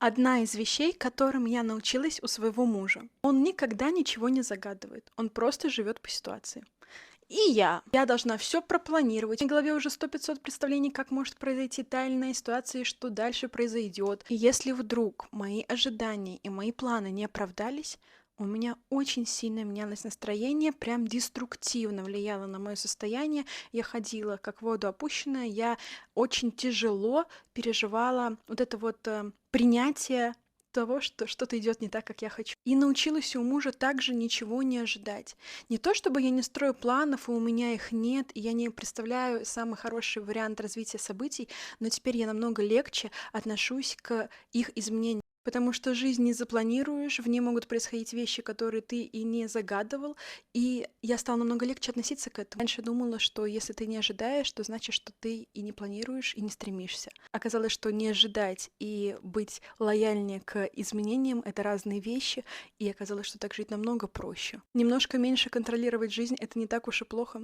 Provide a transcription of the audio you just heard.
Одна из вещей, которым я научилась у своего мужа. Он никогда ничего не загадывает, он просто живет по ситуации. И я должна все пропланировать. В голове уже 100-500 представлений, как может произойти та или иная ситуация и что дальше произойдет. И если вдруг мои ожидания и мои планы не оправдались, у меня очень сильно менялось настроение, прям деструктивно влияло на мое состояние. Я ходила как в воду опущенная, я очень тяжело переживала вот это вот принятие того, что что-то идет не так, как я хочу. И научилась у мужа также ничего не ожидать. Не то чтобы я не строю планов, и у меня их нет, и я не представляю самый хороший вариант развития событий, но теперь я намного легче отношусь к их изменениям. Потому что жизнь не запланируешь, в ней могут происходить вещи, которые ты и не загадывал, и я стала намного легче относиться к этому. Раньше думала, что если ты не ожидаешь, то значит, что ты и не планируешь, и не стремишься. Оказалось, что не ожидать и быть лояльнее к изменениям — это разные вещи, и оказалось, что так жить намного проще. Немножко меньше контролировать жизнь — это не так уж и плохо.